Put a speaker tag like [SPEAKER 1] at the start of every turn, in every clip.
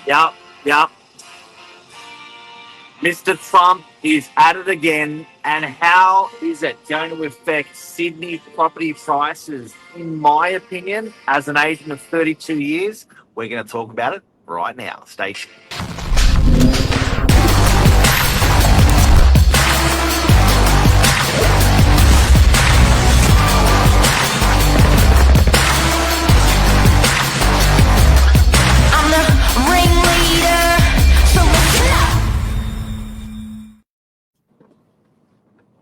[SPEAKER 1] Yep, yep. Mr. Trump is at it again. And how is it going to affect Sydney property prices? In my opinion, as an agent of 32 years, we're going to talk about it right now. Stay tuned.
[SPEAKER 2] I'm the ringleader, so listen up.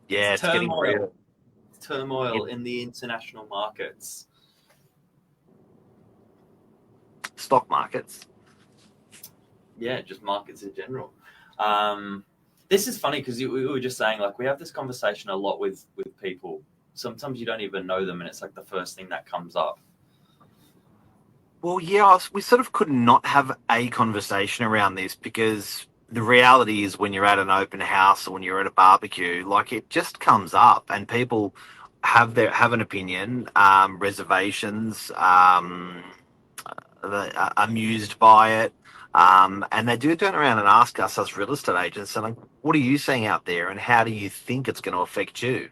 [SPEAKER 1] Yeah, it's getting real.
[SPEAKER 3] Turmoil in the international markets.
[SPEAKER 1] Stock markets.
[SPEAKER 3] Yeah, just markets in general. This is funny because we were just saying, like, we have this conversation a lot with people. Sometimes you don't even know them, and it's like the first thing that comes up.
[SPEAKER 1] Well, yeah, we sort of could not have a conversation around this because the reality is when you're at an open house or when you're at a barbecue, like it just comes up and people have an opinion, reservations, they're amused by it. And they do turn around and ask us as real estate agents, and like, what are you seeing out there and how do you think it's going to affect you?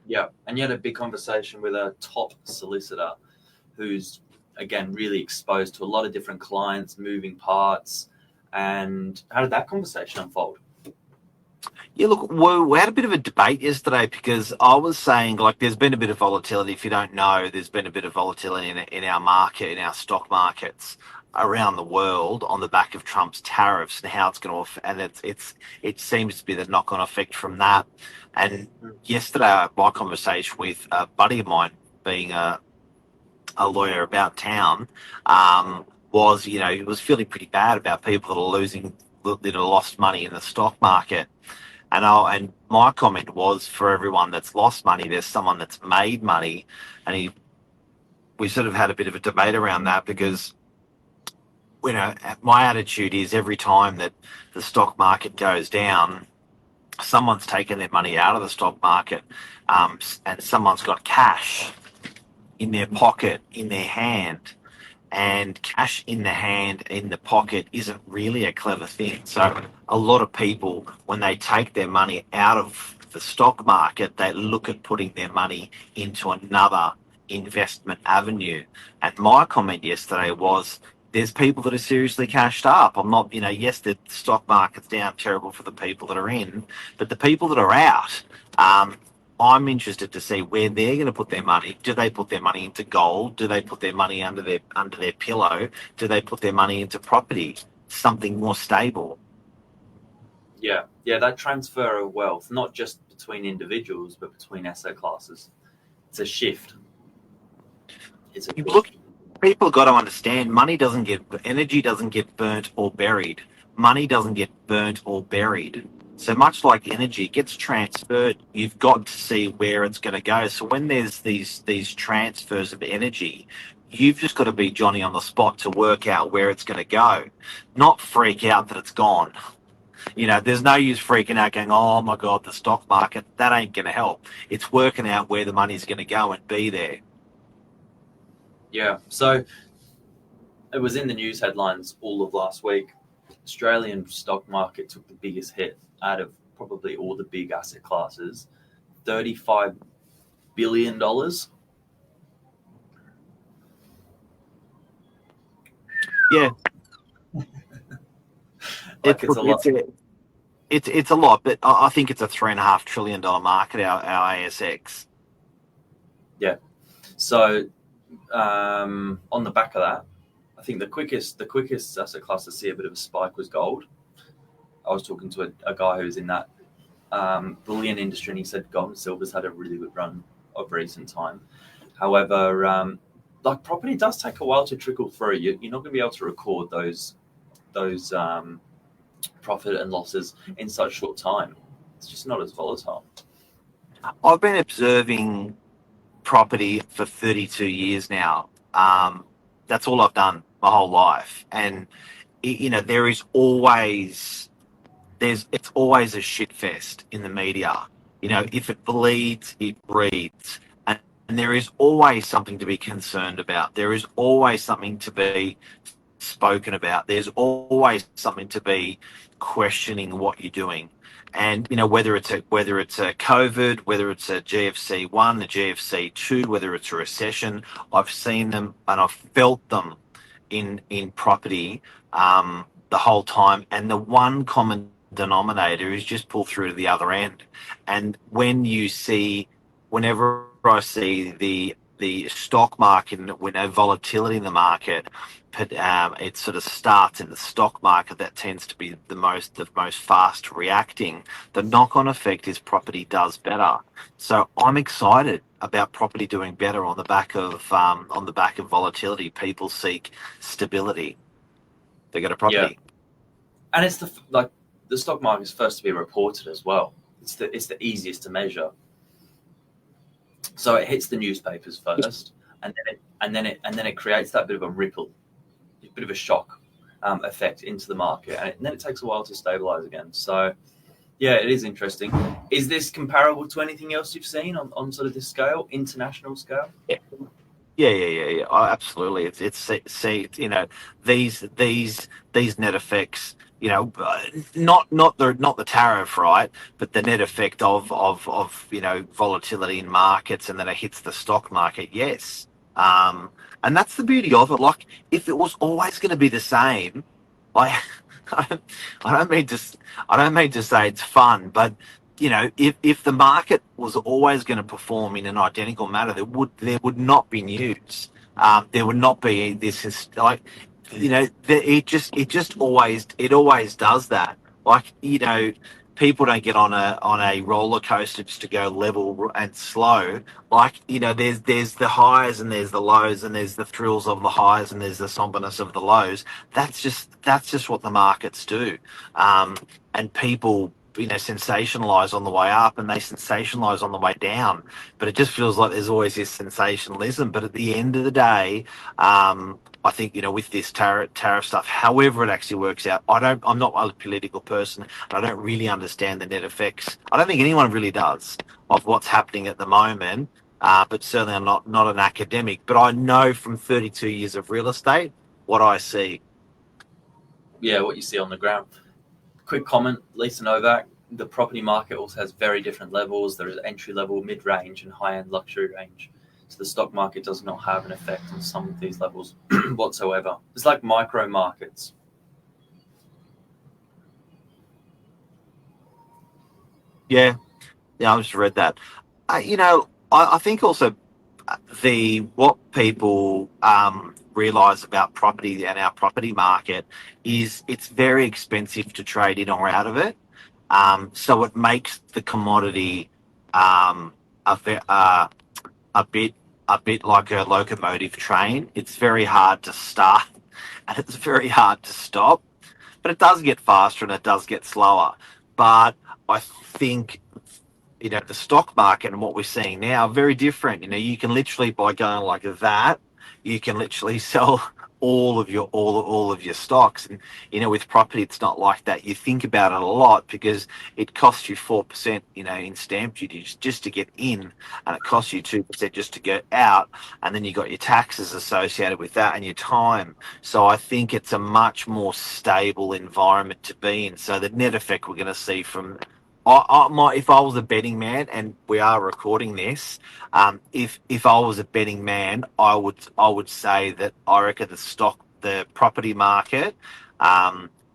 [SPEAKER 3] Yeah, and you had a big conversation with a top solicitor who's, again, really exposed to a lot of different clients, moving parts. And how did that conversation unfold?
[SPEAKER 1] Yeah, look, we had a bit of a debate yesterday because I was saying, like, there's been a bit of volatility. If you don't know, there's been a bit of volatility in our market, in our stock markets around the world on the back of Trump's tariffs and how it's going to, and it seems to be the knock-on effect from that. And yesterday, my conversation with a buddy of mine, being a lawyer about town, was, he was feeling pretty bad about people that are that are lost money in the stock market. And my comment was, for everyone that's lost money, there's someone that's made money. And we sort of had a bit of a debate around that because, my attitude is every time that the stock market goes down, someone's taken their money out of the stock market, and someone's got cash in their pocket, in their hand. And cash in the hand, in the pocket, isn't really a clever thing. So a lot of people, when they take their money out of the stock market, they look at putting their money into another investment avenue. And my comment yesterday was, there's people that are seriously cashed up. I'm not, yes, the stock market's down, terrible for the people that are in, but the people that are out, I'm interested to see where they're going to put their money. Do they put their money into gold? Do they put their money under their pillow? Do they put their money into property, something more stable?
[SPEAKER 3] Yeah, that transfer of wealth, not just between individuals, but between asset classes. It's a shift.
[SPEAKER 1] Look, people have got to understand, energy doesn't get burnt or buried. Money doesn't get burnt or buried. So much like energy gets transferred, you've got to see where it's going to go. So when there's these transfers of energy, you've just got to be Johnny on the spot to work out where it's going to go, not freak out that it's gone. There's no use freaking out going, oh my God, the stock market, that ain't going to help. It's working out where the money's going to go and be there.
[SPEAKER 3] Yeah, so it was in the news headlines all of last week. Australian stock market took the biggest hit out of probably all the big asset classes, $35 billion.
[SPEAKER 1] Yeah.
[SPEAKER 3] Like it's a lot.
[SPEAKER 1] It's a lot, but I think it's a $3.5 trillion market, our ASX.
[SPEAKER 3] Yeah. So on the back of that, I think the quickest asset class to see a bit of a spike was gold. I was talking to a guy who was in that bullion industry, and he said gold and silver's had a really good run of recent time. However, like property does take a while to trickle through. You're not going to be able to record those profit and losses in such short time. It's just not as volatile.
[SPEAKER 1] I've been observing property for 32 years now. That's all I've done my whole life. And, it's always a shit fest in the media. If it bleeds, it breeds. And there is always something to be concerned about. There is always something to be spoken about. There's always something to be questioning what you're doing. And whether it's a COVID, whether it's a GFC one, a GFC two, whether it's a recession, I've seen them and I've felt them in property the whole time. And the one common denominator is just pull through to the other end. And whenever I see the stock market, when volatility in the market, it sort of starts in the stock market. That tends to be the most fast reacting. The knock-on effect is property does better. So I'm excited about property doing better on the back of volatility. People seek stability. They go to property.
[SPEAKER 3] Yeah. And it's the stock market is first to be reported as well. It's the easiest to measure. So it hits the newspapers first, and then it creates that bit of a ripple, a bit of a shock effect into the market, and then it takes a while to stabilize again. So, yeah, it is interesting. Is this comparable to anything else you've seen on sort of this scale, international scale?
[SPEAKER 1] Yeah. Oh, absolutely. It's these net effects. Not the tariff, right? But the net effect of volatility in markets, and then it hits the stock market. Yes, and that's the beauty of it. Like, if it was always going to be the same, like I don't mean to say it's fun, but if the market was always going to perform in an identical manner, there would not be news. There would not be this it always does that. Like, people don't get on a roller coaster just to go level and slow. Like, there's the highs and there's the lows, and there's the thrills of the highs and there's the somberness of the lows. That's just what the markets do. And people sensationalize on the way up, and they sensationalize on the way down, but it just feels like there's always this sensationalism. But at the end of the day, I think with this tariff stuff, however it actually works out, I'm not a political person, and I don't really understand the net effects. I don't think anyone really does of what's happening at the moment, but certainly I'm not an academic, but I know from 32 years of real estate what I see.
[SPEAKER 3] Yeah, what you see on the ground. Quick comment, Lisa Novak, the property market also has very different levels. There is entry level, mid-range, and high-end luxury range. So the stock market does not have an effect on some of these levels whatsoever. It's like micro markets.
[SPEAKER 1] Yeah, I just read that. I think also what people realize about property and our property market is it's very expensive to trade in or out of it. So it makes the commodity a bit like a locomotive train. It's very hard to start and it's very hard to stop, but it does get faster and it does get slower. But I think the stock market and what we're seeing now are very different. You can literally, by going like that, you can literally sell all of your stocks. And with property, it's not like that. You think about it a lot because it costs you 4% in stamp duty just to get in, and it costs you 2% just to get out, and then you got your taxes associated with that and your time. So I think it's a much more stable environment to be in. So the net effect we're going to see from if I was a betting man, and we are recording this, if I was a betting man, I would say that I reckon the property market,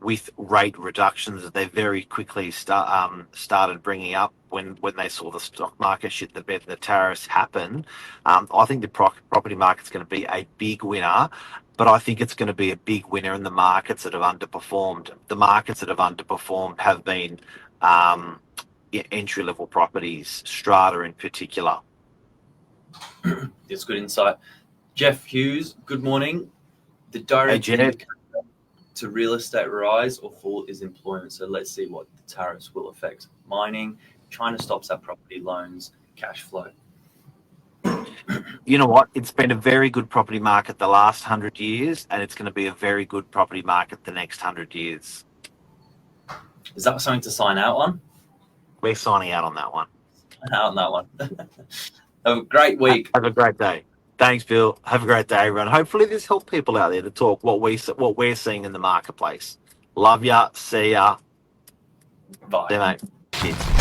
[SPEAKER 1] with rate reductions that they very quickly started bringing up when they saw the stock market shit the bed the tariffs happen. I think the property market's going to be a big winner. But I think it's going to be a big winner in the markets that have underperformed. The markets that have underperformed have been entry-level properties, strata in particular.
[SPEAKER 3] That's good insight. Jeff Hughes, good morning. The direct indicator to real estate rise or fall is employment. So let's see what the tariffs will affect. Mining, China stops our property loans, cash flow.
[SPEAKER 1] You know what? It's been a very good property market the last 100 years, and it's going to be a very good property market the next 100 years.
[SPEAKER 3] Is that something to sign out on?
[SPEAKER 1] We're signing out on that one.
[SPEAKER 3] Out on that one. Have a great week.
[SPEAKER 1] Have a great day. Thanks, Bill. Have a great day, everyone. Hopefully this helped people out there to talk what we're seeing in the marketplace. Love ya. See ya.
[SPEAKER 3] Bye.
[SPEAKER 1] See you, mate. Cheers.